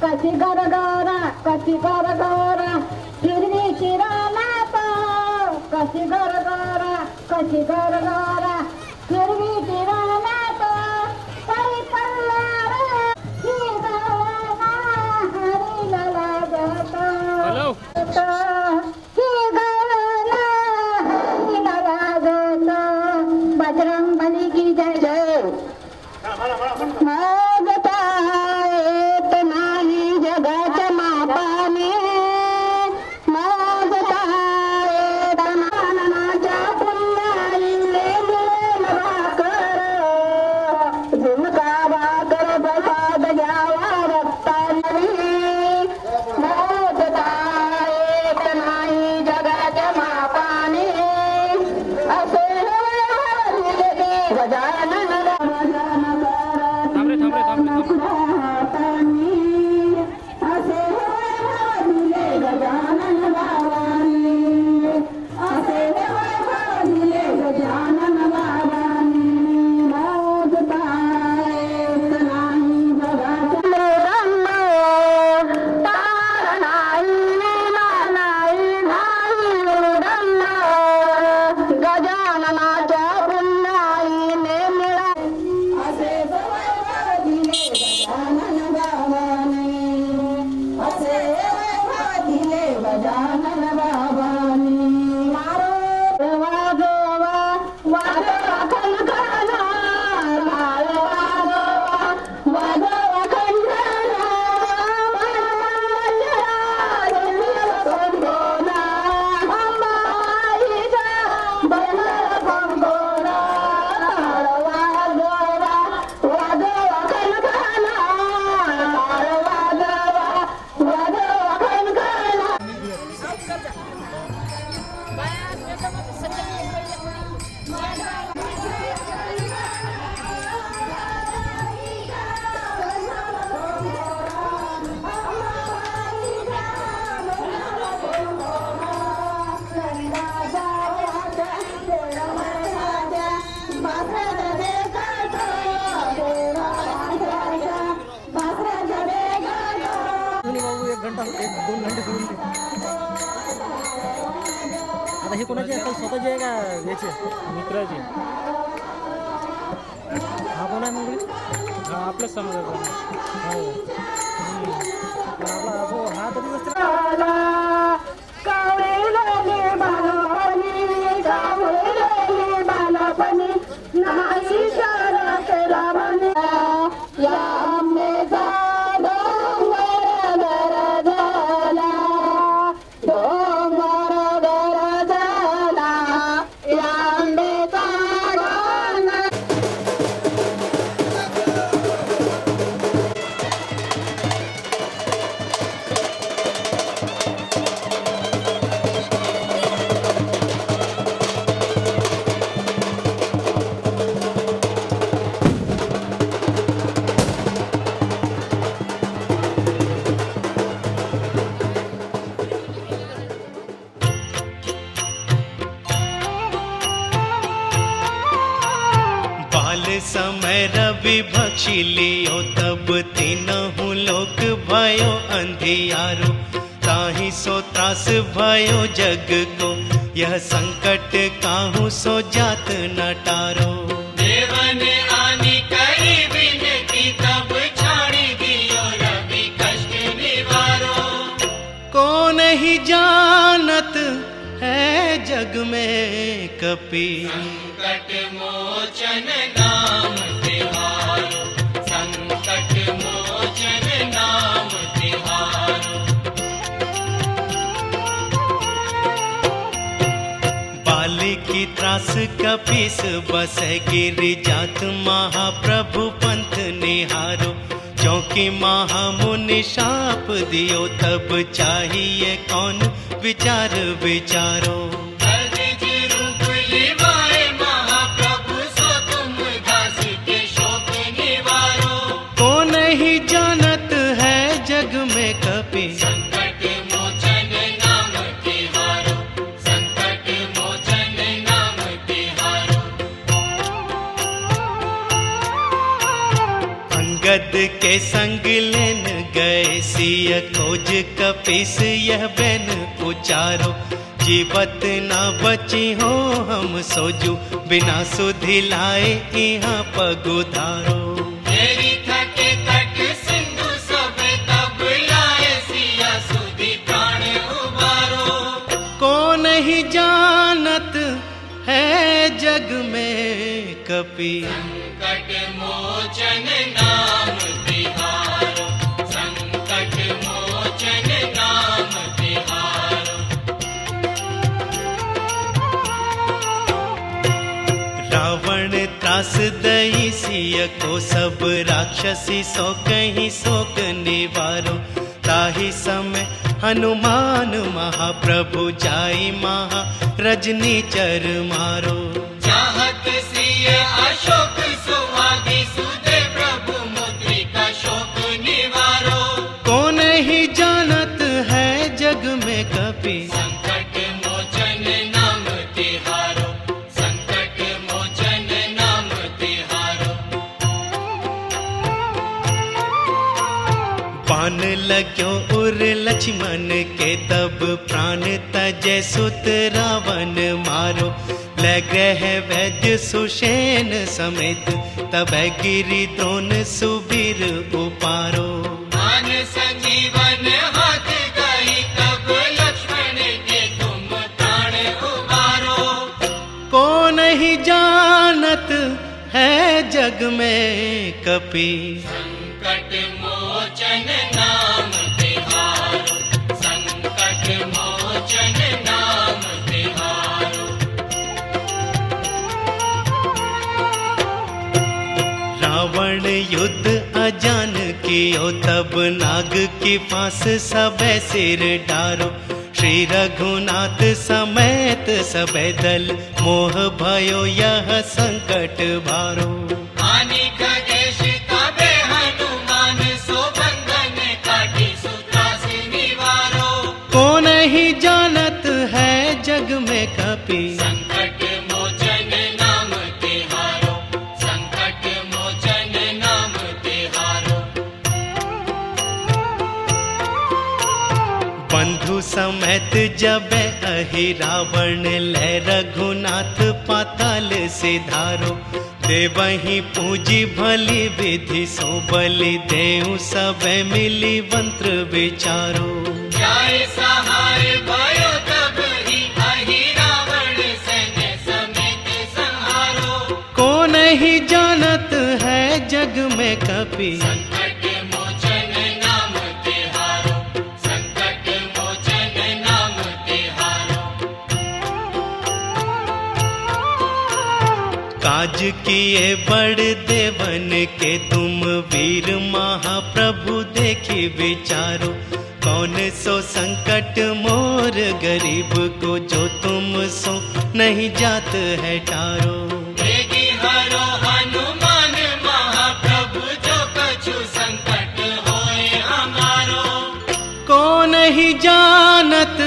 कशी गरगरा कशी गरगरा हिरवीची रानात कशी गरगरा कशी गरगरा हिरवीची रानात तरी पडला रे ही गळना हरीला लागत ही गळना हरीला लागत बजरंग बली की जय जय मागता येत नाही जगाच्या मापाने मागता येत नानाच्या पुण्याईले मिळेल भाकर झुणका भाकर प्रसाद घ्यावा रक्तानी मागता येत नाही जगाच्या मापाने असे गजानन आता हे कोणाचे आहे? स्वतःचे आहे का याचे मित्राची? हा कोण आहे मग? हा आपल्याच समाजाचा. हो पण आपला हो हा तरी असते समय रवि भक्षी लियो तब तीनहु लोक भयो अंधियारो ताहि सो त्रास भयो जग को यह संकट काहू सो जात न टारो। देवन आनी करी विनती तब छाड़ी दियो रवि कष्ट निवारो। को नहीं जानत है जग में कपि संकट मोचन नाम तिहारो। संकट मोचन नाम तिहारो। बाली की त्रास कपीस बस गिर जात महाप्रभु पंथ निहारो। क्योंकि महामुनि शाप दियो तब चाहिए कौन विचार विचारो। को नहीं जानत है जग में कपि संकट मोचन नाम तिहारो। संकट मोचन नाम तिहारो। अंगद के संग लेन गए सिय खोज कपिस यह बैन उचारो, जीवत ना बची हो हम सोजू, बिना सुधि लाए यहाँ पगुधारो। तेरी थके तट सिंधु सोबे तब लाए सिया सुधि प्राण उबारो। को नहीं जानत है जग में कपि, संकट मोचन नाम तिहारो, संकट मोचन नाम तिहारो। रावण त्रास दई सिय को, सब राक्षसी सो कहीं शोक निवारो। ताहि समय हनुमान महाप्रभु जाई महा रजनी चर मारो। चाहत सिय अशोक सुहागी सुदे, प्रभु मुद्रिका शोक निवारो। को नहीं जानत है जग में कपि, संकट मोचन नाम तिहारो, संकट मोचन नाम तिहारो। पान लग्यो उर लक्ष्मण के, तब प्राण तजै सुत रावण मारो। ले ग्रह वैद्य सुषेण समेत, तब गिरि द्रोण सुबीर उपारो। मान संजीवन हाथ गई, तब लक्ष्मण के तुम प्राण उबारो। को नहीं जानत है जग में कपि, संकट मोचन नाम तिहारो, संकट मोचन नाम तिहारो। रावण युद्ध अजान कियो, तब नाग की फांस सबे सिर डारो। श्री रघुनाथ समेत सबे दल, मोह भयो यह संकट भारो। हानि खगेश तबे हनुमान, सो बंधन काटी सुत्रासि निवारो। को नहीं जानत है जग में कपि, संकट मोचन नाम तिहारो, संकट मोचन नाम तिहारो। बंधु समेत जब अहि रावण, ले रघुनाथ पाताल सिधारो। देवहि पूजी भली विधि, सो बलि देउ सब मिली मंत्र विचारो। जाय सहाय भयो तब ही, अहि रावण सैन्य समेत संहारो। को नहीं जानत है जग में कपि, संकट मोचन नाम तिहारो, संकट मोचन नाम तिहारो। काज किए बड़ देवन के, तुम वीर महाप्रभु देखी विचारो। कौन सो संकट मोर गरीब को, जो तुम सो नहीं जात है टारो। वेगी हरो हनुमान महाप्रभु, जो कछु संकट होए हमारो। को नहीं जानत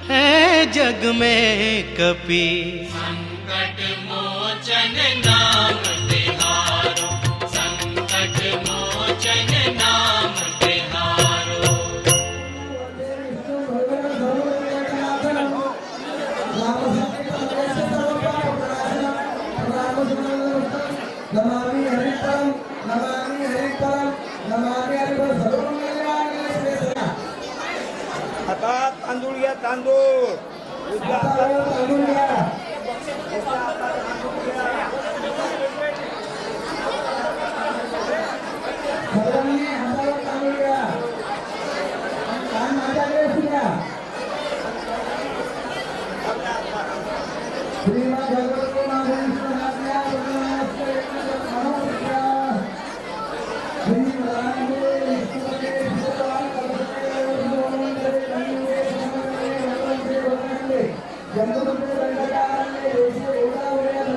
है जग में कपि, संकट मोचन नाम तिहारो, संकट मोचन नाम तिहारो। नमामि हरिपरम, नमामि हरिपरम, नमामि हरिपरम। सर्वं कल्याणेश्वरः। हातात तांदूळ घ्या, तांदूळ उजव्या हातात तांदूळ घ्या. उजव्या हातात तांदूळ घ्या. सर्वांनी हातावर तांदूळ घ्या. कान माझ्याकडे असू द्या. श्रीमद् भगवते महापुरुषाच्या नमस्ते नमस्ते श्रीमदानंदे विष्णुपते भगवान कल्पते भगवंते धन्ये भगवंते भगवंते जगदुते दंडकारण्ये देशे एवढा वेळ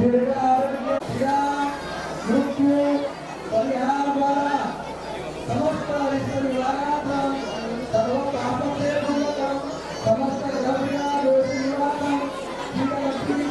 दीर्घ आरोग्य या मृत्यू परिहाराद्वारा समस्त विश्वविवाहार्थं सर्व पापचे पूर्वकं समस्त धर्मीय दोष निवारणं श्रीलक्ष्मी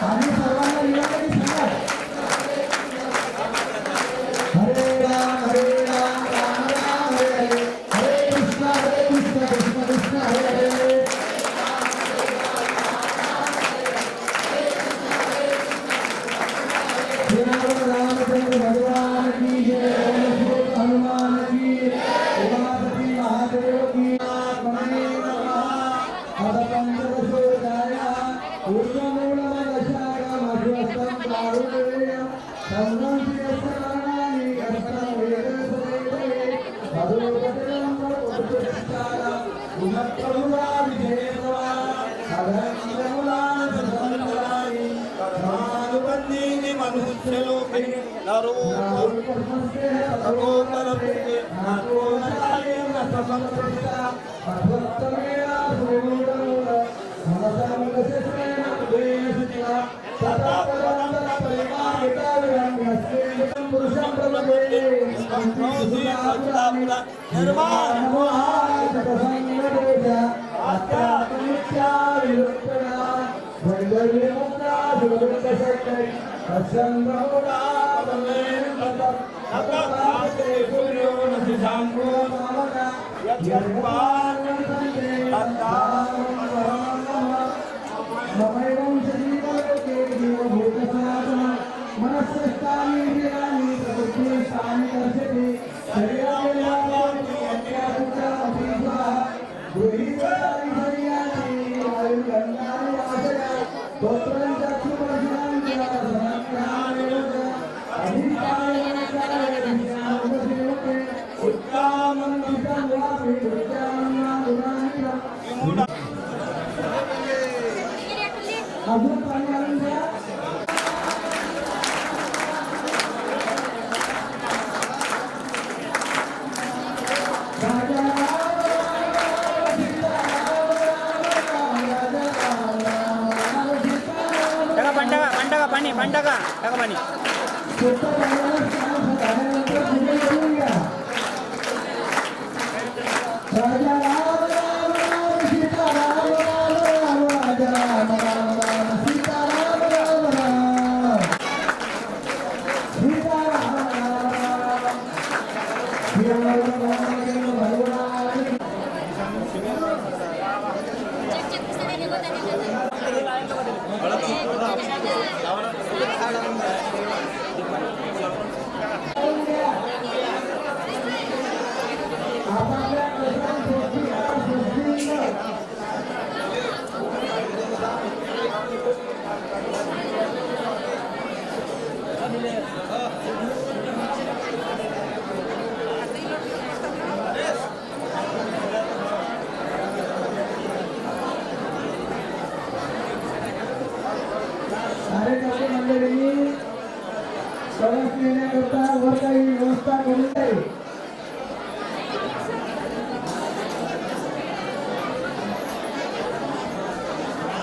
आणि सर्वांना निवेदन सांगा हरे राम राम राम हरे हरे हरे कृष्ण कृष्ण कृष्ण हरे हरे श्री रामचंद्र भगवान की जय बोलो श्री हनुमान की उमापति महादेव की गणे नमः अथ पंचदशोऽध्यायः पूर्वमूलमदशाकं मध्वस्तं प्रारुपेयं सर्वं श्रीयस्य कर्णानि कर्तं वेदसदेवे भगवतं प्रभुष्टारा गुणप्रभुरा विजयत्वा सदङ्गमुलानि सदङ्गलानि धर्मानुबन्धीनि मनुष्यलोके नरो तपोतरपुत्रे नातो नारायण ससंकृष्टा भगवत्तमेना सुमूलमूल मनसंगसेन उदयसुचिना तथापदं परिमाणिताविरं यस्मिन् पुरुषं प्रपदे निर्वाणमोहाजतसंगदेश आत्यात्मित्या विरुक्तया वैदर्यमुक्ता सुगुप्तशक्ति तस्संगमुदा तमेन ततः सूर्यो न सिद्धाङ्गो नामका ममैवं शरीरलोके जीवभूतसनातनं मनस्यस्थानि इंद्रियाणि प्रकृतिस्थानि दर्शते गृहीतानि शरीराणि वायुगन्धानि वासया तोत्रं चक्षुर्दर्शनानि च उत्तमं वितं वापि उत्तमं गुणानि अजून पाणी आणून द्या टाका पाणी टाका पाणी राजा राम राम राम सीता राम राम राम राजा राम राम राम सीता राम राम राम सीता राम राम भगवान कार्यकर्ते मंडळी प्रवास येण्याकरता वर काही व्यवस्था करून जाईल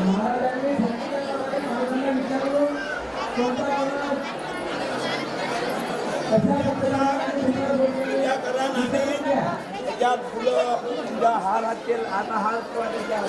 महाराजांनी सांगितल्याप्रमाणे महाराजांना विचारलं कोणता प्रवास कशा पूजा करा नाही त्या फुलं तुझ्या हारातील आता हार त्या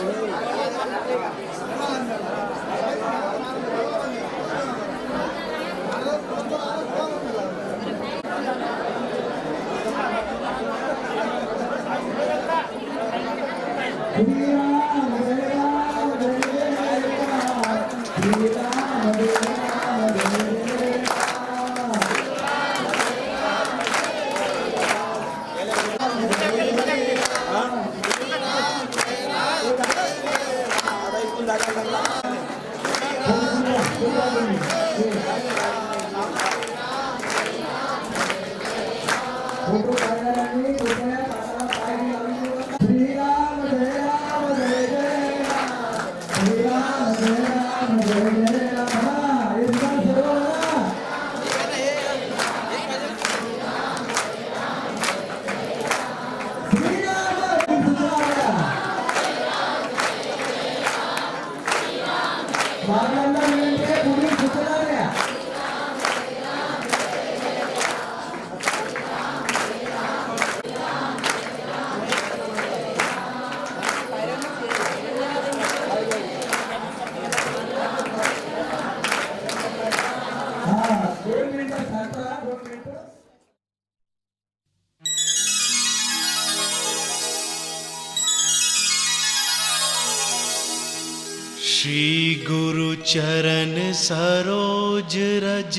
श्री गुरु चरण सरोज रज,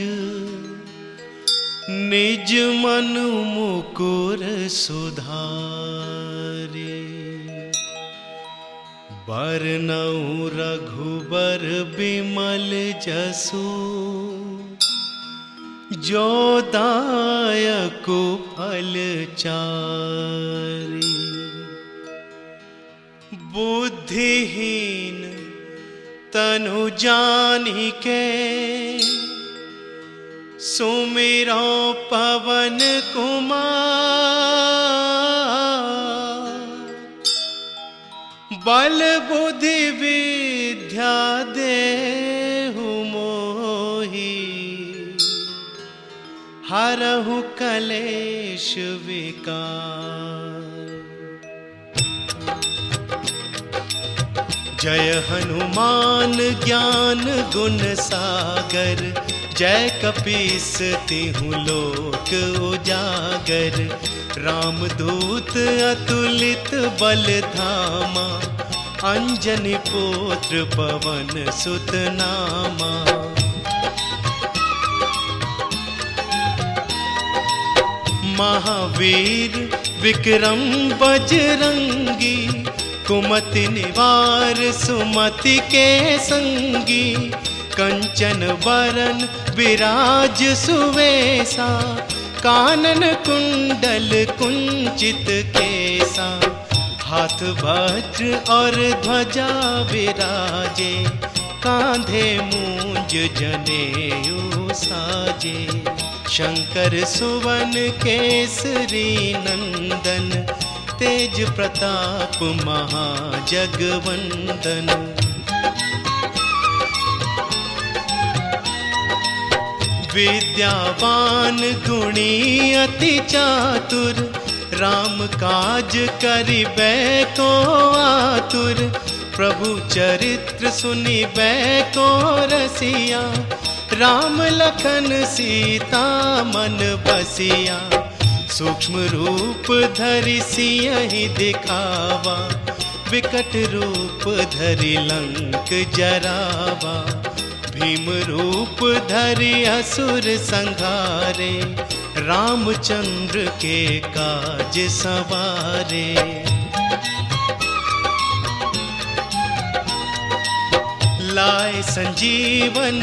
निज मन मुकुर सुधारे। बरनउँ रघुबर बिमल जसु, जो दायक फल चारि। बुद्धिहीन तनु जानिके, सुमिरो पवन कुमार। बल बुद्धि विद्या देहु मोहि, हरहु कलेश विकार। जय हनुमान ज्ञान गुण सागर, जय कपीस तिहु लोक उजागर। रामदूत अतुलित बल धामा, अंजनी पुत्र पवन सुत नामा। महावीर विक्रम बजरंगी, कुमति निवार सुमति के संगी। कंचन बरन विराज सुवेसा, कानन कुंडल कुंचित केसा। हाथ वज्र और ध्वजा विराजे, कांधे मूंज जनेऊ साजे। शंकर सुवन केसरी नंदन, तेज प्रताप महाजगवंदन। विद्यावान गुणी अति चातुर, राम काज करिबे को आतुर। प्रभु चरित्र सुनिबे को रसिया, राम लखन सीता मन बसिया। सूक्ष्म रूप धरि सियहि दिखावा, विकट रूप धरि लंक जरावा। भीम रूप धरि असुर संहारे, रामचंद्र के काज सवारे। लाए संजीवन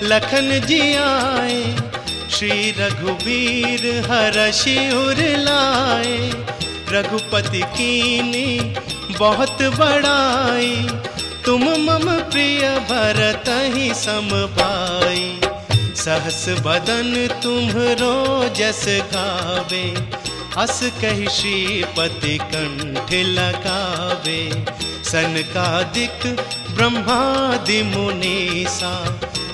लखन जियाए, श्री रघुवीर हरषि उर लाए। रघुपति कीनी बहुत बड़ाई, तुम मम प्रिय भरतहि सम भाई। सहस बदन तुम्हरो जस गावे, अस कहि श्रीपति कंठ लगावे। सनकादिक ब्रह्मादि मुनीसा,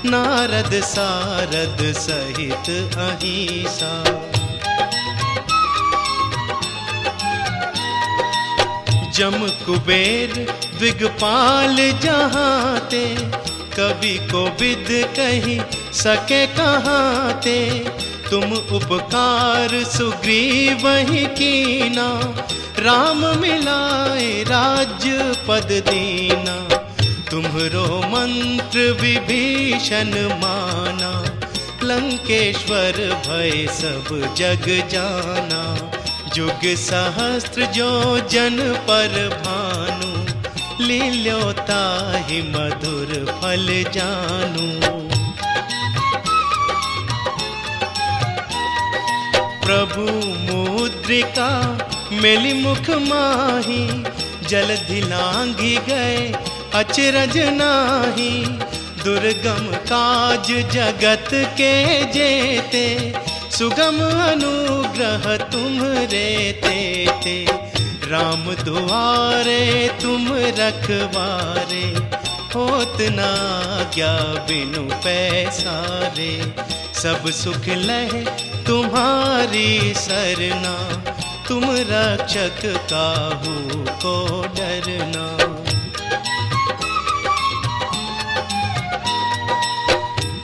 नारद सारद सहित अहिसा। जम कुबेर दिगपाल जहाते, कवि कोविद कहि सके कहाते। तुम उपकार सुग्रीवहि कीना, राम मिलाए राज्य पद दीना। तुम्हरो मंत्र विभीषण माना, लंकेश्वर भय सब जग जाना। जुग सहस्त्र जो जन पर भानु, लील्यो ताहि मधुर फल जानू। प्रभु मुद्रिका मेलि मुख माही, जलधि लांघि गए अचरज नाही। दुर्गम काज जगत के जेते, सुगम अनुग्रह तुम्हरे तेते। राम दुआरे तुम रखवारे, होत न आज्ञा बिनु पैसारे। सब सुख लहे तुम्हारी सरना, तुम रक्षक काहू को डरना।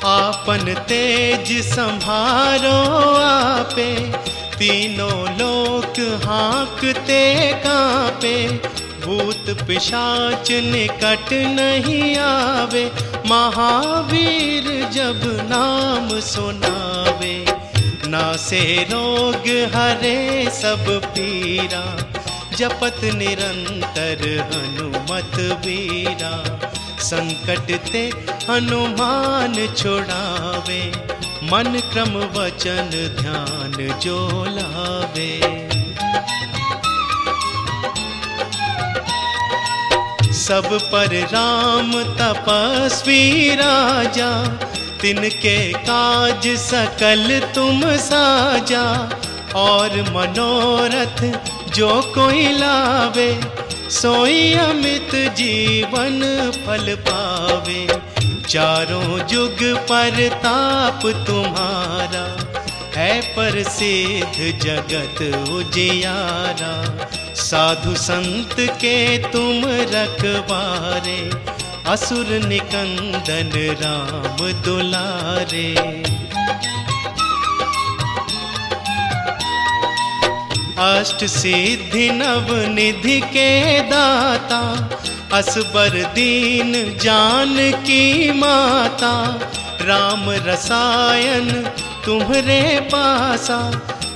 आपन तेज संभारो आपे, तीनों लोक हाँकते कांपे। भूत पिशाच निकट नहीं आवे, महावीर जब नाम सुनावे। नासे रोग हरे सब पीरा, जपत निरंतर हनुमत वीरा। संकट ते हनुमान छुड़ावे, मन क्रम वचन ध्यान जो लावे। सब पर राम तपस्वी राजा, तिनके काज सकल तुम साजा। और मनोरथ जो कोई लावे, सोई अमित जीवन फल पावे। चारों जुग पर ताप तुम्हारा, है प्रसिद्ध जगत उजियारा। साधु संत के तुम रखवारे, असुर निकंदन राम दुलारे। अष्ट सिद्धि नव निधि के दाता, असबर दीन जानकी माता। राम रसायन तुम्हरे पासा,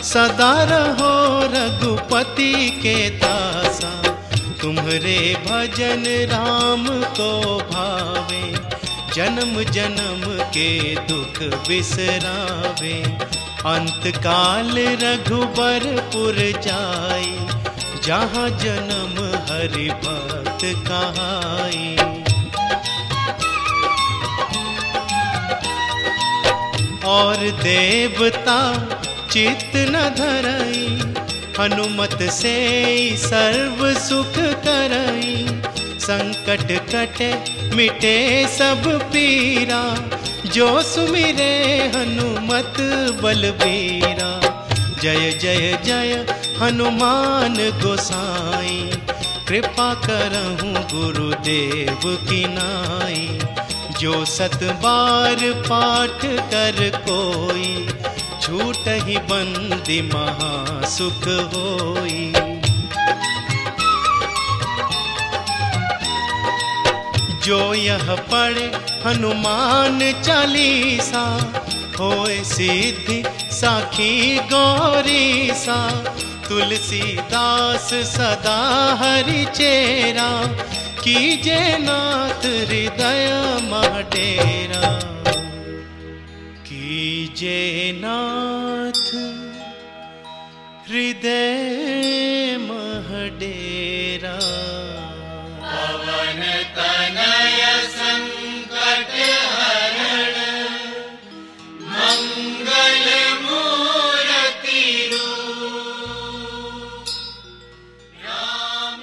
सदा रहो रघुपति के दासा। तुम्हरे भजन राम को भावे, जन्म जन्म के दुख बिसरावे। अंत काल रघुबरपुर जाई, जहाँ जन्म हरि भक्त कहाई। और देवता चित्त न धरई, हनुमत से सर्व सुख करई। संकट कटे मिटे सब पीरा, जो सुमिरे हनुमत बलबीरा। जय जय जय हनुमान गोसाई, कृपा करहूँ गुरुदेव की नाई। जो सत बार पाठ कर कोई, छूट ही बंदी महासुख होई। जो यह पढ़े हनुमान चालीसा, होए सिद्धि साखी गौरीसा। तुलसीदास सदा हरि चेरा, कीजे नाथ हृदय मह डेरा। कीजे नाथ हृदय मह डेरा। पवन तनय संकट हरण, मंगल मूर्ति रूप। राम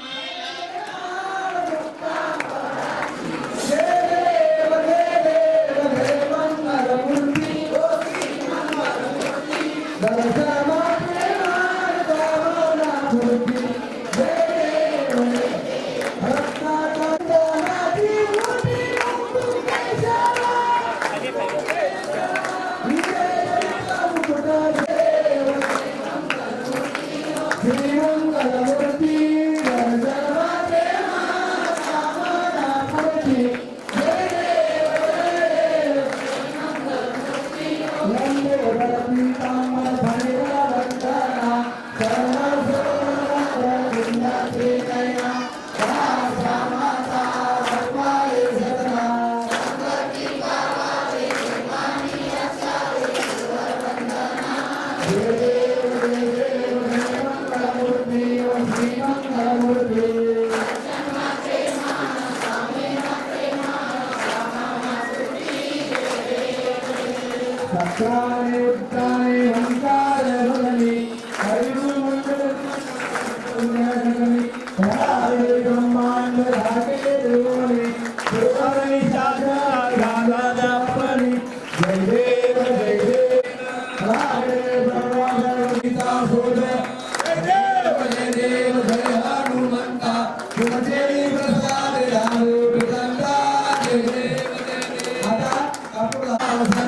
आता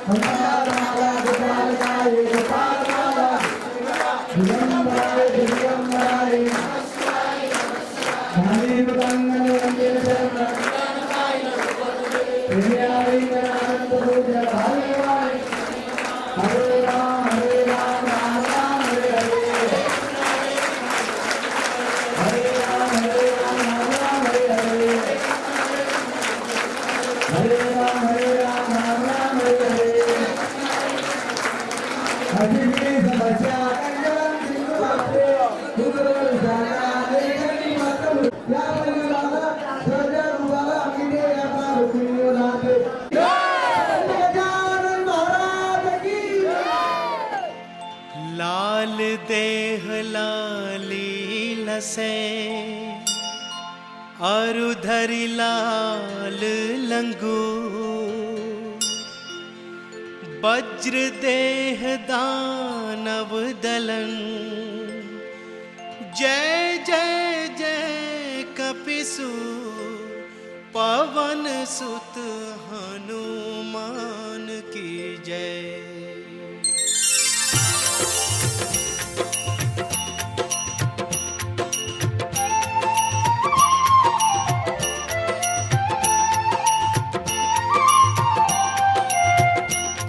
मंगलमाला गोपालकाय गोपालमाला दिगंबराय दिगंबराय हरे राम राम राम हरे हरे हरे राम राम राम हरे हरे हरे राम राम राम हरे हरे अभिषेक समस्या कंगन सिंधु बाते दुर्गल जाना देखनी मातम या बलिवाला सजा रुवाला अमीने या रुकियो नाते गजानन महाराज की लाल देह लाली लसे अरुधरि लाल लंगू वज्र देह दानव दलन जय जय जय कपिसु पवन सुत हनुमान की जय।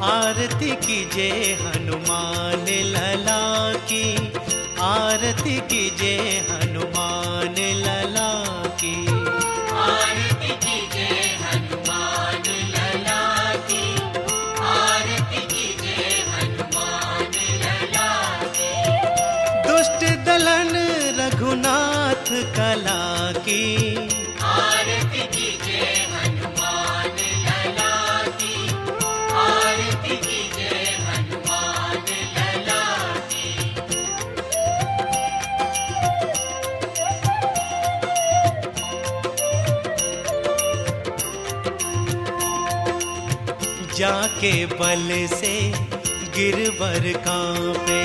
आरती कीजे हनुमान लला की आरती कीजे हनुमान लला की आरती कीजे हनुमान लला की आरती कीजे हनुमान लला की दुष्ट दलन रघुनाथ कला की आरती कीजे हनुमान लला की आरती कीजे हनुमान लला की जाके बल से गिरवर कांपे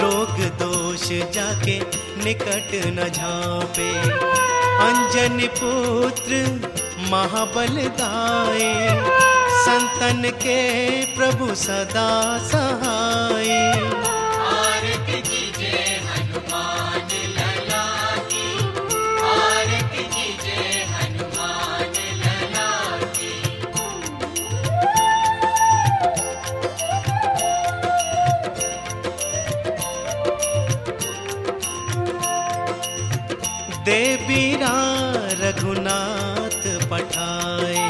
रोग दोष जाके निकट न झांपे अंजन पुत्र महाबल दाए संतन के प्रभु सदा सहाय। आरती कीजे हनुमान लला की आरती कीजे हनुमान लला की देवीरा रघुनाथ पठाए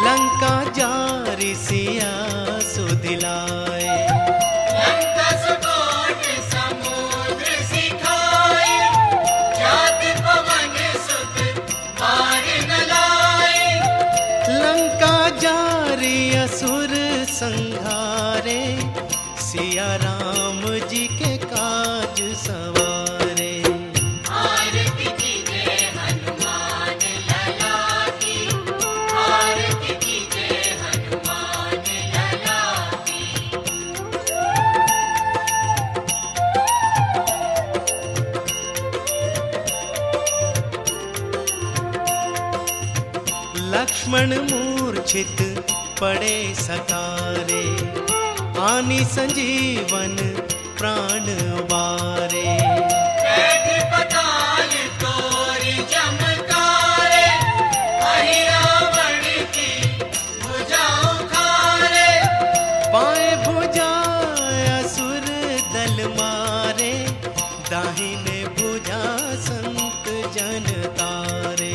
लंका जारि सिया सुदिलाए लंका सुकोट समुद्र सिखाए जाति पवन सुत पार न लाए लंका जारि असुर संहारे सिया राम जी के काज सवारे। आरती कीजे हनुमान लला की आरती कीजे हनुमान लला की लक्ष्मण मूर्छित पड़े सकारे आनी संजीवन प्राण वारे बैठ पताल तोरी चमकारे हरि रावण की भुजाओं खारे बाएं भुजा असुर दल मारे दाहिने भुजा संत जन तारे।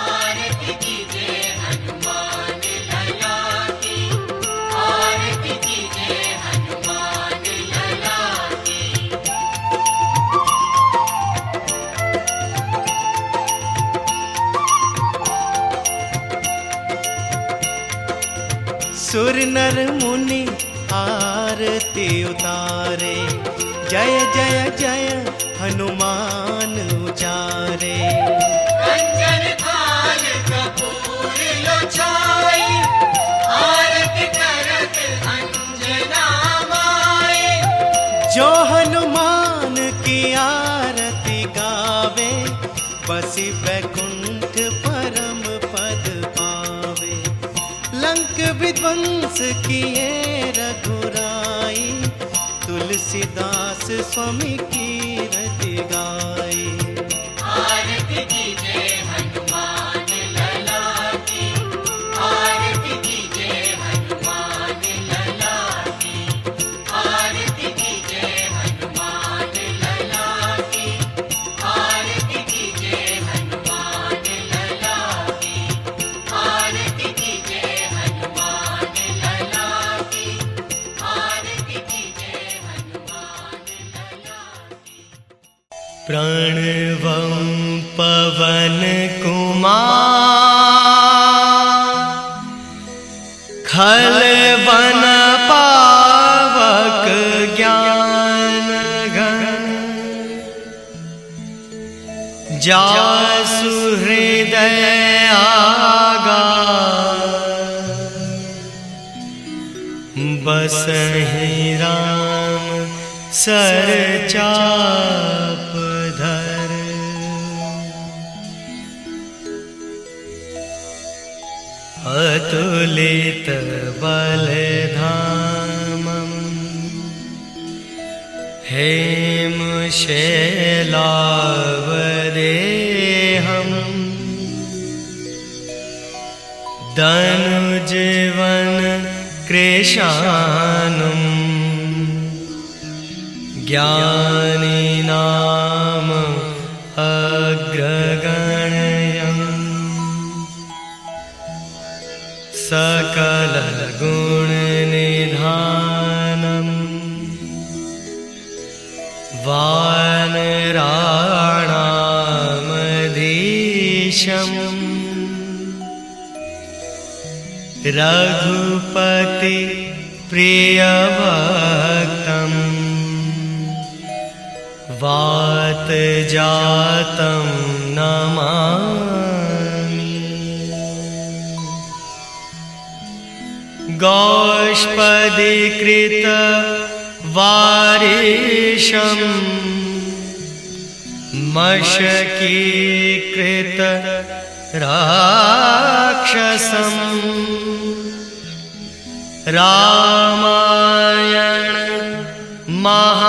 आरती कीजे हनुमान लला की आरती कीजे हनुमान लला की सुर नर मुनि आरती उतारे जय जय जय हनुमान उचारे। कंचन थाल कपूर लो छाई आरती करत अंजना माई जो हनुमान की आरती गावे बसी बैकुंठ परम पद पावे। लंक विध्वंस किए रघुराई, तुलसीदास स्वामी कीर्ति गाई। आरती कीजिए हनुमान लला की, आरती कीजिए हनुमान लला की, आरती कीजिए हनुमान लला की, आरती कीजिए हनुमान लला की, आरती कीजिए हनुमान लला की, आरती कीजिए हनुमान लला की। प्रणवं पवन कुमार, खलवन पावक ज्ञान घन, जासु हृदय आगार, बसहि राम सर चाप धर। अतुलित बलधामं हेमशैलावदेहं, दनुजीवन कृशानुं, ज्ञानिनाम अग्रगण्यं, सकलगुणनिधानं, वानराणामधीशं, रघुपति प्रियभक्तं, वातजातं नमामि। गोष्पदीकृत वारिशं, मशकीकृत राक्षसं, रामायण महामालारत्नम्,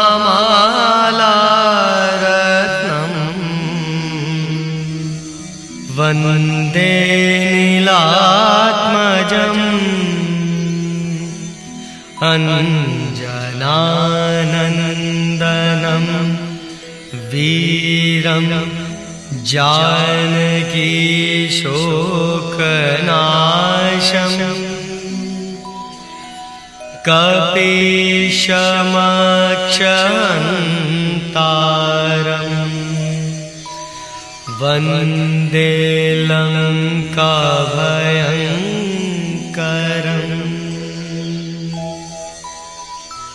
वन्दे नीलात्मजम्, अञ्जनानन्दनं वीरं जानकी शोकनाशं, कपीशमक्षन्तारं, वन्दे लङ्काभयङ्करम्।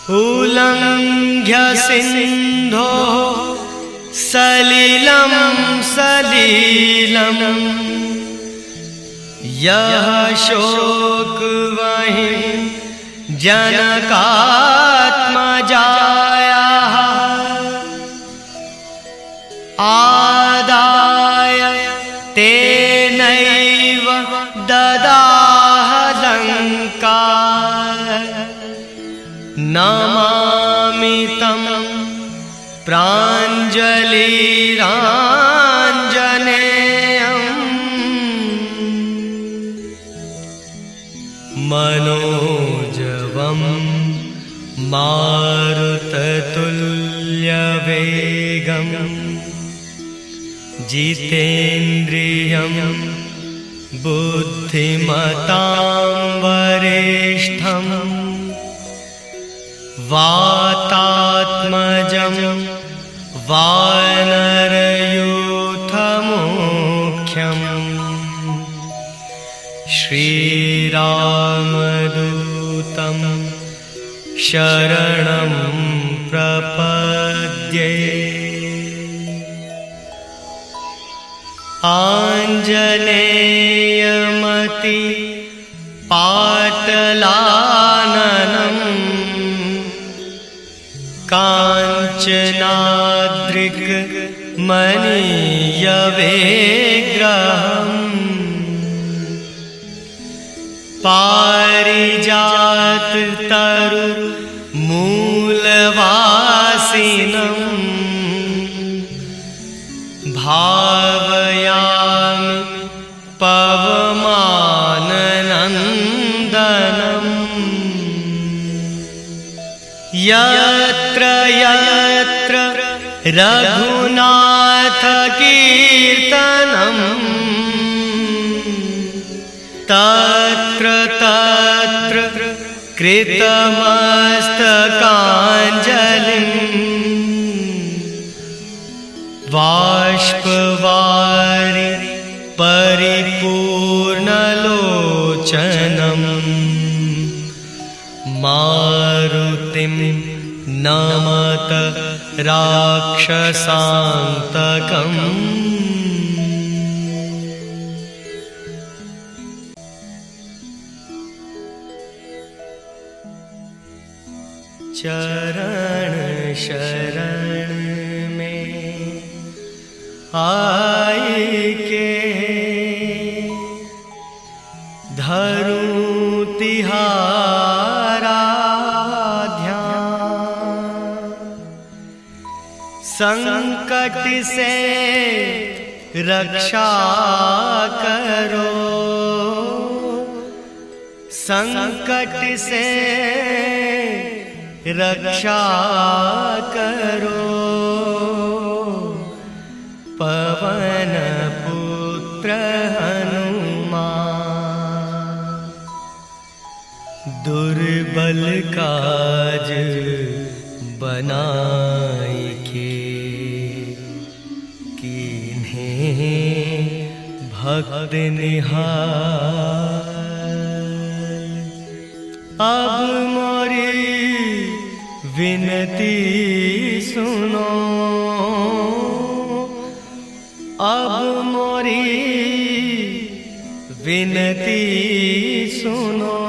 उल्लङ्घ्य सिन्धोः सलिलं सलिलं, यः शोकवह्निं जनकात्मजायाः, आदाय तेनैव ददाह लङ्काम्, नमामि तं प्राञ्जलिराञ्जनेयम्, मनोजवं मारुततुल्यवेगं, जितेन्द्रियं बुद्धिमतां वरिष्ठं, वातात्मजं वानरयूथमुख्यं, श्रीरामदूतं शरणं प्रपद्ये। आञ्जनेयमति पाटलाननं, काञ्चनाद्रिक मनीयविग्रहम्, पारिजात तरु मूलवासिनं भावयामि पवमाननन्दनं यत्र यत्र रघुनाथ कीर्तनं तत्र तत्र कृतमस्तकाञ्जलिं बाष्पवारि परिपूर्णलोचनं मारुतिं नमत राक्षसान्तकम् चरण शरण में आए के धरूं तिहारा ध्यान, संकट से रक्षा करो, संकट से रक्षा करो, पवन पुत्र हनुमान। दुर्बल काज बनाई के कीन्हे भक्त निहाल। अब मोरी विनती सुनो, अब मोरी विनती सुनो,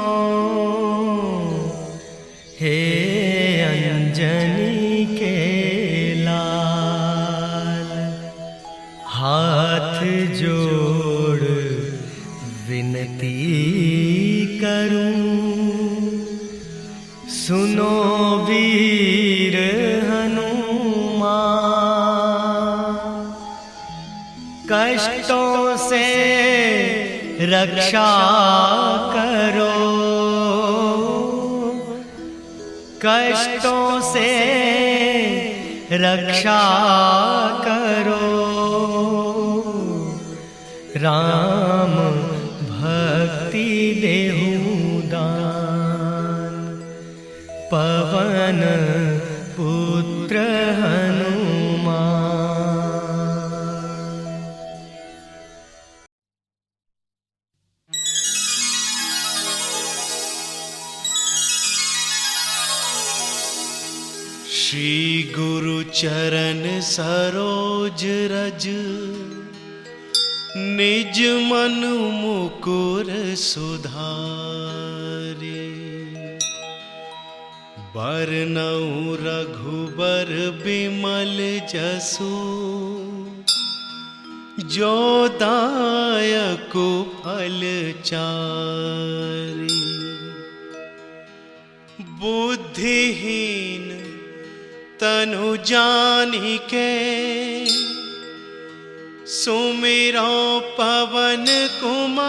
हे अंजनी के लाल। हाथ जोड़ विनती करूं, सुनो वीर हनुमान। कष्टों से रक्षा करो, कष्टों से रक्षा करो, राम भक्ति देहु दान। पवन पुत्र हनुमान। श्री गुरु चरण सरोज रज, निज मन मुकुर सुधारे। बरनउँ रघुबर बिमल जसु, जो दायकु फल चारि। बुद्धिहीन तनु जानिके, सुमिरो पवन कुमार।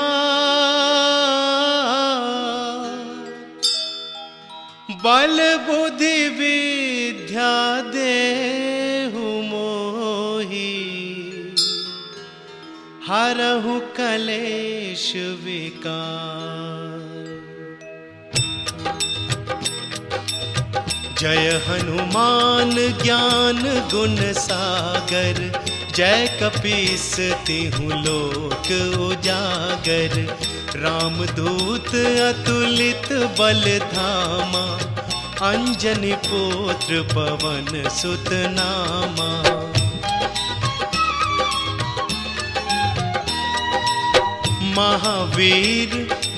बल बुद्धि विद्या देहु मोहि, हरहु कलेश विकार। जय हनुमान ज्ञान गुण सागर, जय कपीस तिहु लोक उजागर। रामदूत अतुलित बल धामा, अंजनी पुत्र पवन सुत नामा। महावीर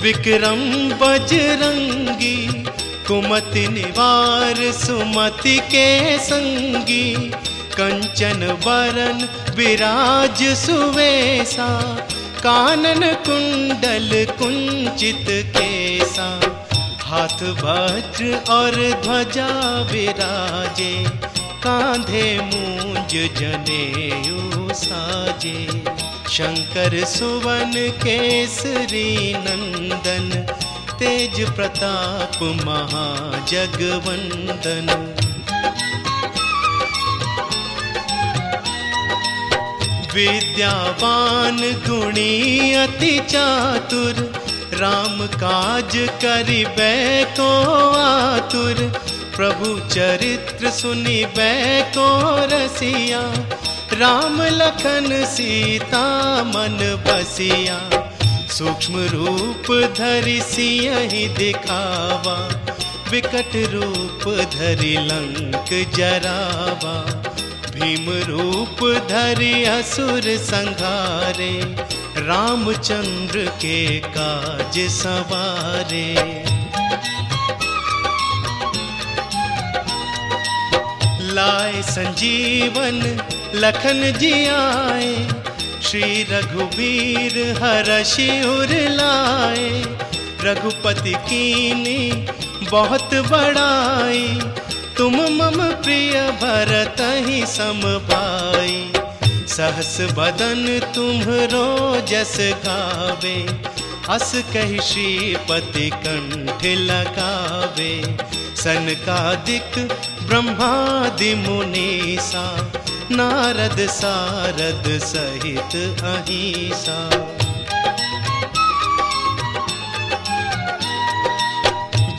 विक्रम बजरंगी, कुमति निवार सुमति के संगी। कंचन बरन विराज सुवेशा, कानन कुंडल कुंचित केसा, हाथ वज्र और ध्वजा विराजे, कांधे मूंज जनेऊ साजे। शंकर सुवन केसरी नंदन, तेज प्रताप महाजगवंदन। विद्यावान गुणी अति चातुर, राम काज करिबे को आतुर। प्रभु चरित्र सुनिबे को रसिया, राम लखन सीता मन बसिया। सूक्ष्म रूप धरि सियहि दिखावा, विकट रूप धरि लंक जरावा। भीम रूप धरि असुर संहारे, रामचंद्र के काज सवारे। लाए संजीवन लखन जी आए, श्री रघुवीर हरषि उर लाए। रघुपति कीनी बहुत बड़ाई, तुम मम प्रिय भरतहि सम भाई। सहस बदन तुम्हरो जस गावे, अस कहि श्रीपति कंठ लगावे। सनकादिक ब्रह्मादि मुनीसा, नारद सारद सहित अहिसा।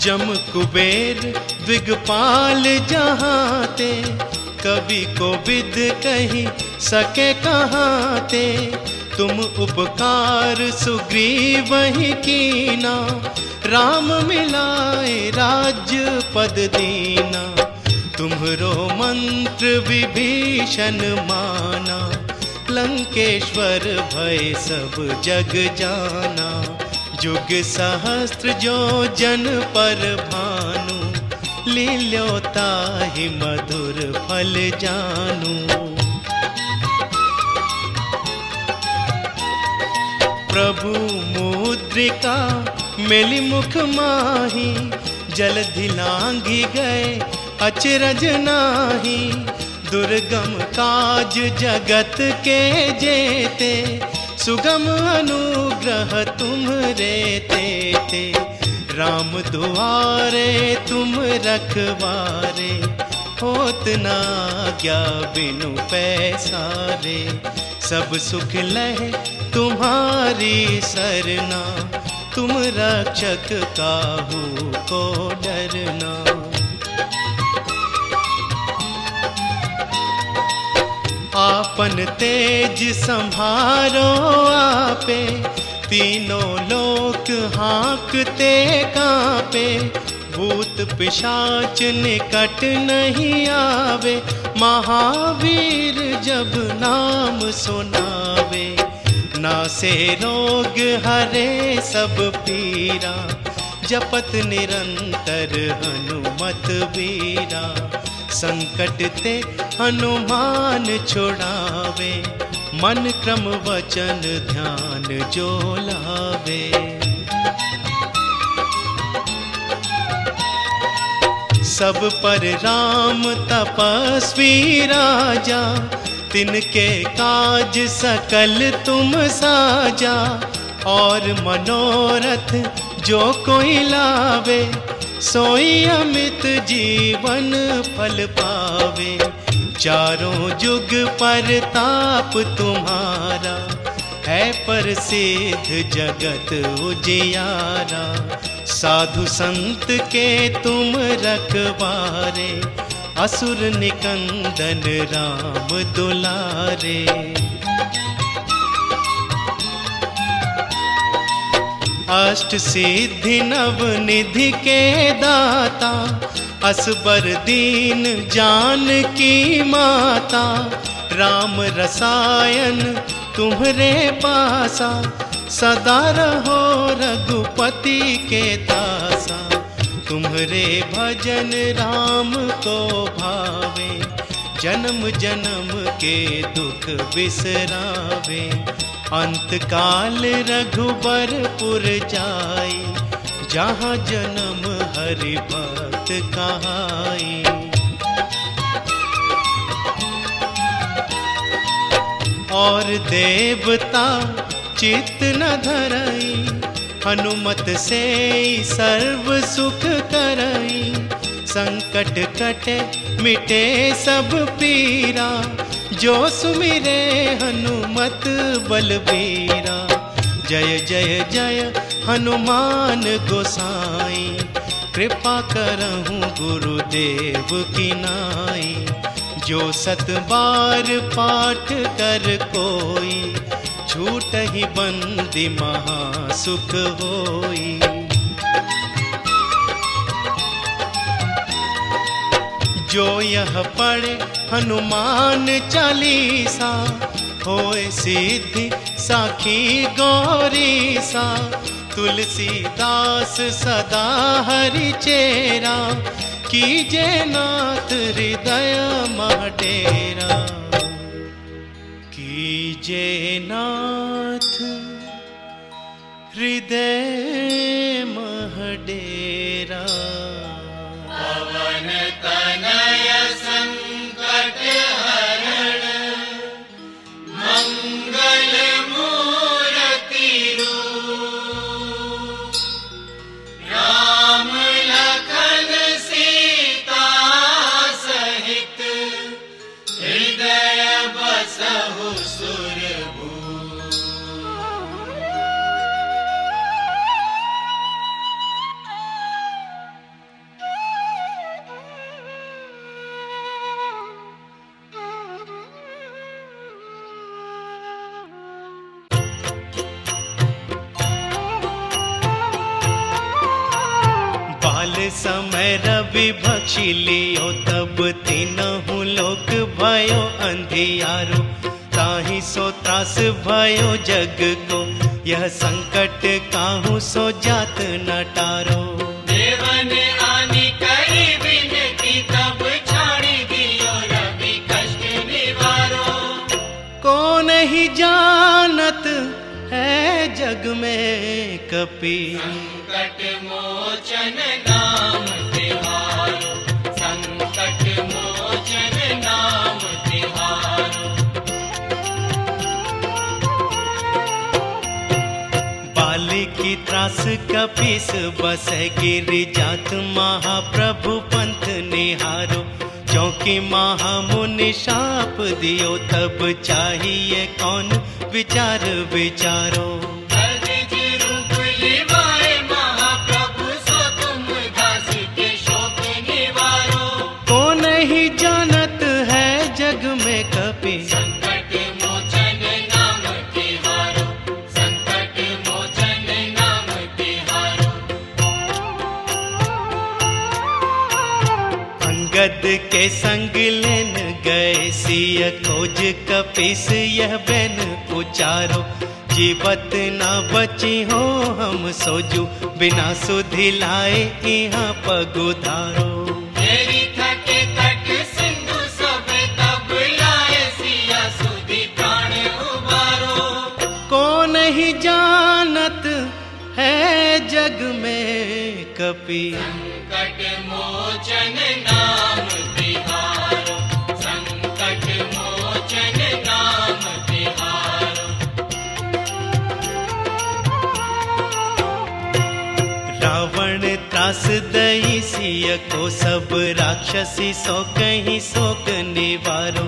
जम कुबेर दिग्पाल जहाँ ते, कवि को विद कही सके कहाँ ते। तुम उपकार सुग्रीव ही कीना, राम मिलाए राज्य पद दीना। तुम्हरो मंत्र विभीषण माना, लंकेश्वर भय सब जग जाना। जुग सहस्त्र जो जन पर भानु, लील्यो ताहि मधुर फल जानू। प्रभु मुद्रिका मेलि मुख माही, जलधि लांघि गए अचरज नाही। दुर्गम काज जगत के जेते, सुगम अनुग्रह तुम्हरे तेते। राम दुआरे तुम रखवारे, होत न आज्ञा बिनु पैसारे। सब सुख लहे तुम्हारी सरना, तुम रक्षक काहू को डरना। आपन तेज संभारो आपे, तीनों लोक हाँकते कांपे। भूत पिशाच निकट नहीं आवे, महावीर जब नाम सुनावे। नासे रोग हरे सब पीरा, जपत निरंतर हनुमत वीरा। संकट ते हनुमान छुड़ावे, मन क्रम वचन ध्यान जो लावे। सब पर राम तपस्वी राजा, तिनके काज सकल तुम साजा। और मनोरथ जो कोई लावे, सोई अमित जीवन फल पावे। चारों जुग परताप तुम्हारा, है प्रसिद्ध जगत उजियारा। साधु संत के तुम रखवारे, असुर निकंदन राम दुलारे। अष्ट सिद्धि नव निधि के दाता, असबर दीन जानकी माता। राम रसायन तुम्हरे पासा, सदा रहो रघुपति के दासा। तुम्हरे भजन राम को भावे, जन्म जन्म के दुख बिसरावे। अंतकाल रघुबरपुर जाई, जहाँ जन्म हरि भक्त कहाई। और देवता चित्त न धरई, हनुमत से सर्व सुख करई। संकट कटे मिटे सब पीरा, जो सुमिरे हनुमत बलबीरा। जय जय जय हनुमान गोसाई, कृपा करहूँ गुरुदेव की नाई। जो सत बार पाठ कर कोई, छूट ही बंदी महासुख होई। जो यह पढ़े हनुमान चालीसा, होए सिद्धि साखी गौरीसा। तुलसीदास सदा हरि चेरा, कीजे नाथ हृदय मह डेरा। कीजे नाथ हृदय मह डेरा। पवन तनय संकट हरण, मंगल मूर्ति रूप। राम लखन सीता सहित, हृदय बसहु सुरभूप। बाल समय रवि भक्षी लियो, तब तीनहु लोक भयो अंधियारो। ताहि सो त्रास भयो जग को, यह संकट काहू सो जात न टारो। देवन आनि करी विनती, तब छाड़ी दियो रवि कष्ट निवारो। को नहीं जानत है जग में कपि, संकट मोचन नाम तिहारो। संकट मोचन नाम तिहारो। बाली की त्रास कपीस बसै, गिरि जात महाप्रभु पंथ निहारो। क्योंकि महामुनि शाप दियो, तब चाहिए कौन विचार विचारो। अर्जित रूप लिवाए महाप्रभु, सो तुम दास के शोक निवारो। को नहीं जानत है जग में कपि, संकट मोचन नाम तिहारो। संकट मोचन नाम तिहारो। अंगद के संग लेन गए, सिय खोज कपीस यह बैन उचारो। जीवत ना बची हो हम सोजू, बिना सुधि लाए यहाँ पगुधारो। मेरी थके तट सिंधु सब, तब लाए सिया सुधि प्राण उबारो। को नहीं जानत है जग में कपि, संकट मोचन नाम तिहारो। संकट मोचन नाम तिहारो। रावण त्रास दई सिय को, सब राक्षसी सो कहीं शोक निवारो।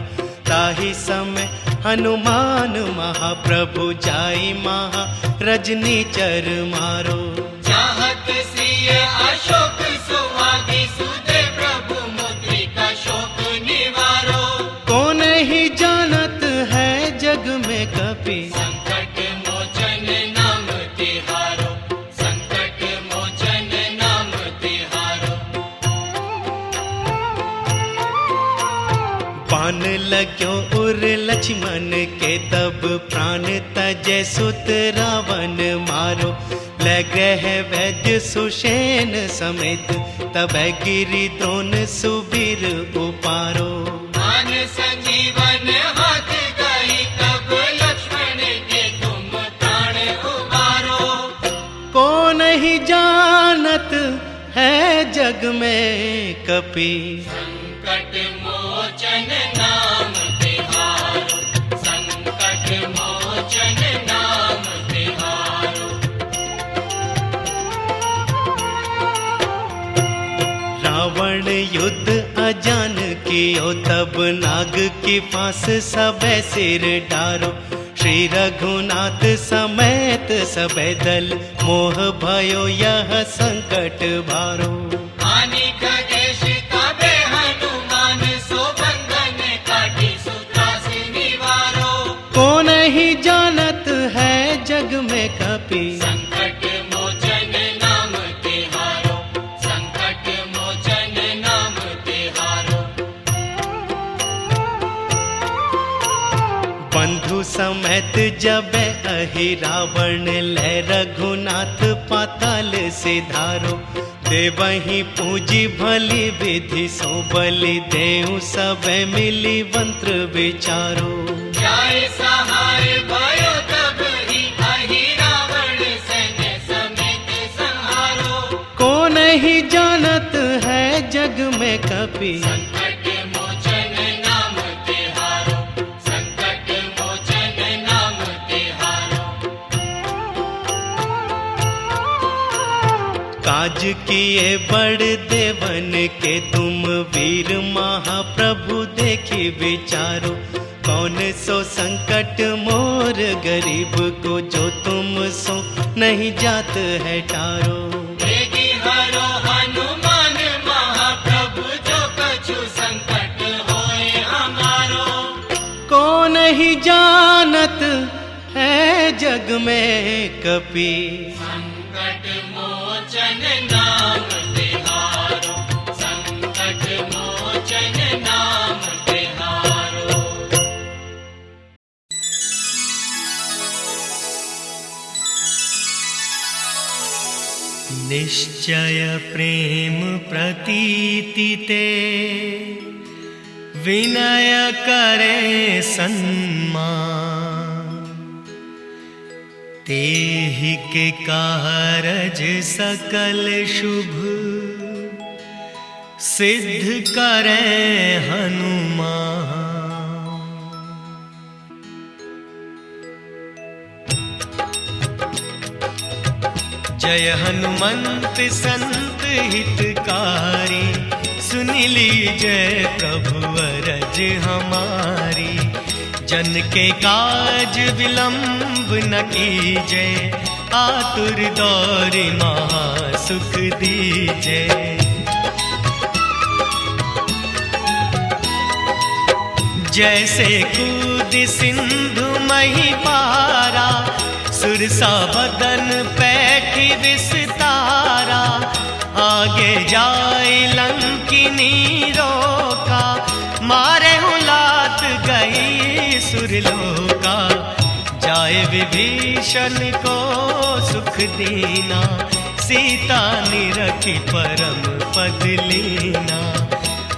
ताहि समय हनुमान महाप्रभु, जाई महा रजनी चर मारो। चाहत सिय अशोक सुहागी, सुधे प्रभु मुद्रिका शोक निवारो। को नहीं जानत है जग में कपि, संकट मोचन नाम तिहारो। संकट मोचन नाम तिहारो। पान लग्यो उर लक्ष्मण के, तब प्राण तजै सुत रावण मारो। ले ग्रह वैद्य सुषेण समेत, तब गिरि द्रोण सुबीर उपारो। मान संजीवन हाथ गई, तब लक्ष्मण के तुम जग में कपि। संकट मोचन नाम तिहारो, संकट मोचन नाम तिहारो। रावण युद्ध अजान कियो, तब नाग की फांस सबे सिर डारो। श्री रघुनाथ समेत सबे दल, मोह भयो यह संकट भारो। हानि खगेश तबे हनुमान, सो बंधन काटी सूत्रास निवारो। को नहीं जानत है जग में कपि। संकट मोचन नाम तिहारो, संकट मोचन नाम तिहारो। बंधु समेत जब अहि रावण, ले रघुनाथ पाताल सिधारो। देवहि पूजी भली विधि, सो बलि देउ सब मिली मंत्र विचारो। जाय सहाय भयो तब ही, अहि रावण सैन्य समेत संहारो। को नहीं जानत है जग में कपि। संकट मोचन नाम तिहारो, संकट मोचन नाम तिहारो। काज किए बड़ देवन के, तुम वीर महाप्रभु देखी विचारो। कौन सो संकट मोर गरीब को, जो तुम सो नहीं जात है टारो। वेगी हरो हनुमान महाप्रभु, जो कछु संकट होए हमारो। को नहीं जानत है जग में कपि। संकट मोचन नाम तिहारो, संकट मोचन नाम तिहारो। निश्चय प्रेम प्रतीति ते, विनय करे सन्मान। तेहि के कारज सकल शुभ, सिद्ध करे हनुमान। जय हनुमंत संत हितकारी, सुन लीजय प्रभु अरज हमारी। जन के काज विलंब न कीजय, आतुर दौरि महा सुख दीजय। जैसे कूद सिंधु मही पारा, सुरसा बदन पैठी विस्तारा। आगे जाए लंकिनी रोका, मारे हुलात गई सुरलोका। जाए विभीषण को सुख दीना, सीता निरखी परम पद लीना।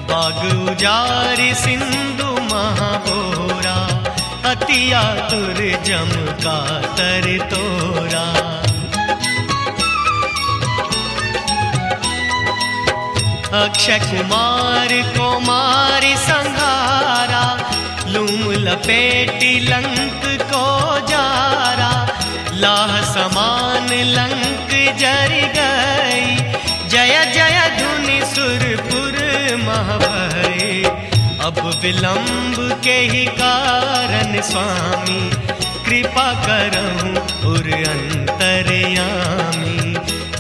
बाग उजारि सिंधु महाबोरा, अति आतुर जम का तर तोरा। अक्षय कुमार को मारि संहारा, लूम लपेटी लंक को जारा। लाह समान लंक जर गई, जय जय धुनि सुरपुर मह भई। अब विलंब के ही कारण स्वामी, कृपा करहु उर अंतर्यामी।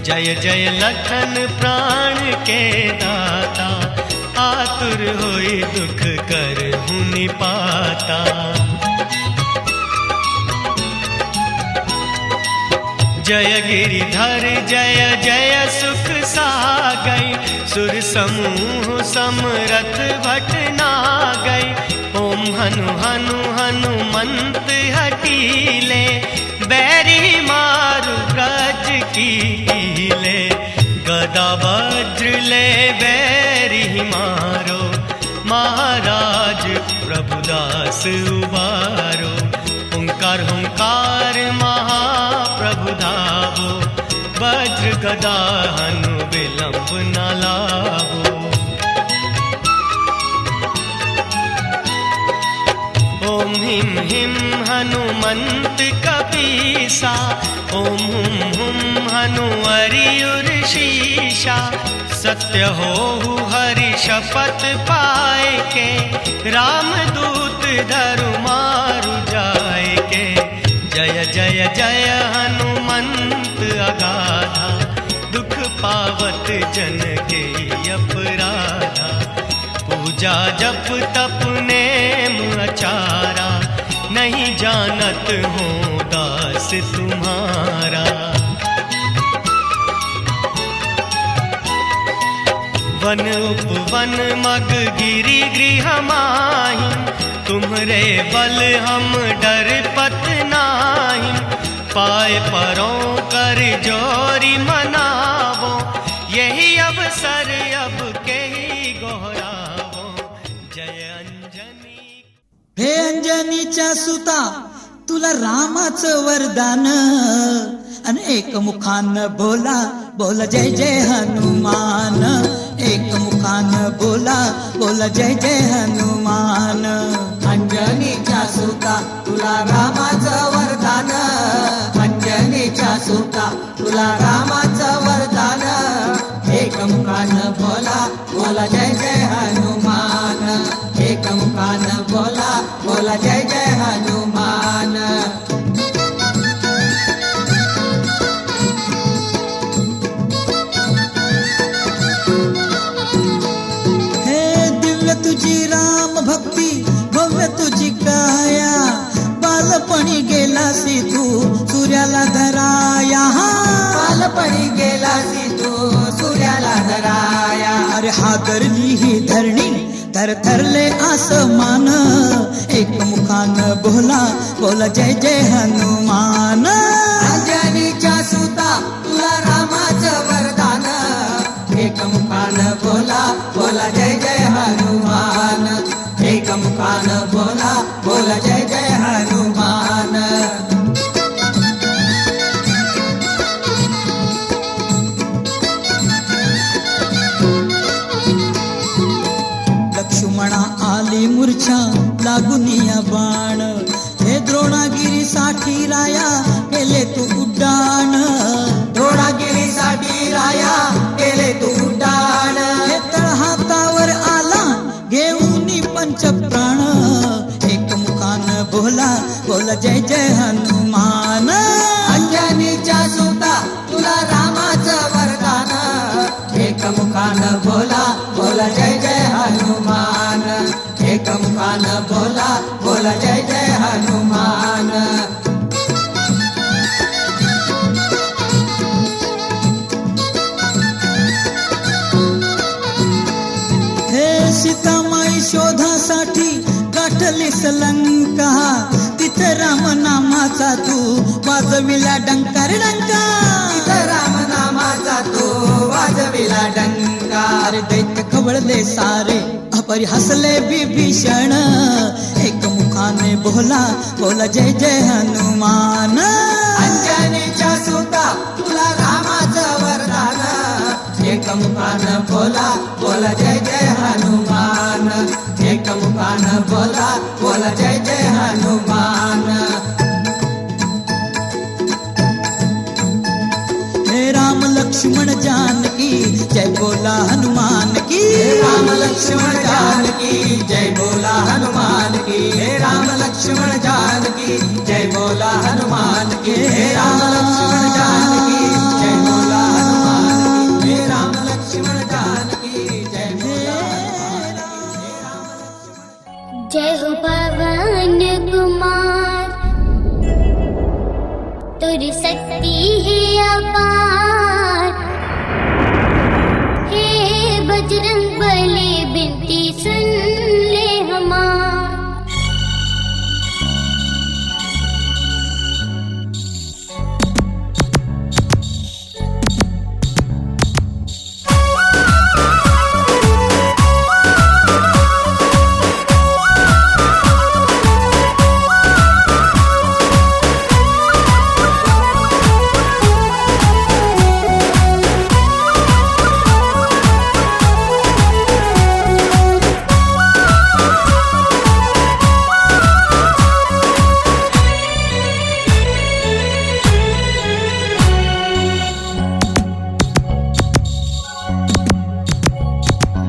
जय जय लखन प्राण के दाता, आतुर होई दुख करहु निपाता। जय गिरिधर जय जय सुख सागई, सुर समूह समरथ भट नागई। ओम हनु हनु हनुमंत हटीले, बैरी मारु ब्रज कीले। गदा वज्र ले बैरी मारो, महाराज प्रभुदास उबारो। हुंकार हुंकार महाप्रभु धावो, वज्र गदा हनु विलंब न लाहो। ओम हिम हिम हनुमंत कपीसा, ओम हुम हुम हनु अरियुर शीशा। सत्य हो हरि शपथ पाए के, रामदूत धरु मारु जाए के। जय जय जय हनुमंत अगाधा, दुख पावत जन के अपराधा। पूजा जप तप नेम अचारा, नहीं जानत हो दास तुम्हारा। वन उपवन मग गिरि गृह माहि, तुम्हरे बल हम डर पत नाही। पाए परों कर जोरी मनावो, यही अवसर अब के ही गोहरावो। जय अंजनी। हे अंजनीच्या सुता, तुला रामाचं वरदान, आणि एक मुखान बोला बोला जय जय हनुमान। एक मुखान बोला बोला जय जय हनुमान। अंजनीच्या सुता तुला रामाचं वरदान, अंजनीच्या सुता तुला रामाचं वरदान। एक मुखान बोला बोला जय जय हनुमान, एक मुखान बोला बोला जय जय हनुमान। तुझी राम भक्ती भव्य तुझी काया, बालपणी गेलासी तू सूर्याला धराया। बालपणी गेलासी तू सूर्याला धराया। अरे हादरली ही धरणी थरथरले आसमान। एक मुखान बोला बोला जय जय हनुमान। अंजनीच्या सुता तुला रामाचं वरदान, एक मुखान बोला बोला जय जय हनुमान। एक मुखान बोला बोला जय जय हनुमान। लक्ष्मणा आली मूर्छा लागुनिया बाण, हे द्रोणागिरीसाठी राया केले तू उड्डाण। द्रोणागिरीसाठी राया केले तू उड्डाण। हे तळहातावर आला घेऊन पंचप्राण। एक मुखान बोला बोला जय जय हनुमान। अंजनीच्या सुता तुला रामाचं वरदान, एक मुखान बोला बोला जय जय हनुमान। एक मुखान बोला बोला जय जय हनुमान। सीतामाई शोधासाठी गाठलीस लंका, तिथं राम नामाचा तू वाजविला डंका रे डंका। तिथं राम नामाचा तू वाजविला डंका। अरे दैत्य खवळले सारे अपरी हसले विभीषण। एक मुखाने बोला बोला जय जय हनुमान। अंजनीच्या सुता तुला रामाचं वरदान, एक मुखान बोला बोला जय जय हनुमान। एक मुखान बोला बोला जय जय हनुमान। हे राम लक्ष्मण जानकी जय बोला हनुमान की। राम लक्ष्मण जानकी जय बोला हनुमान की। हे राम लक्ष्मण जानकी जय बोला हनुमान की। हे राम लक्ष्मण जानकी जय बोला हनुमान की। हे राम लक्ष्मण जानकी जय बोला हनुमान की। जय हो पवन कुमार, तुर शक्ति है अपार। हे बजरंग बली बिनती सुन ले हमार।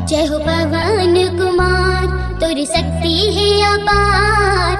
जय हो पवन कुमार, तुर शक्ति है अपार।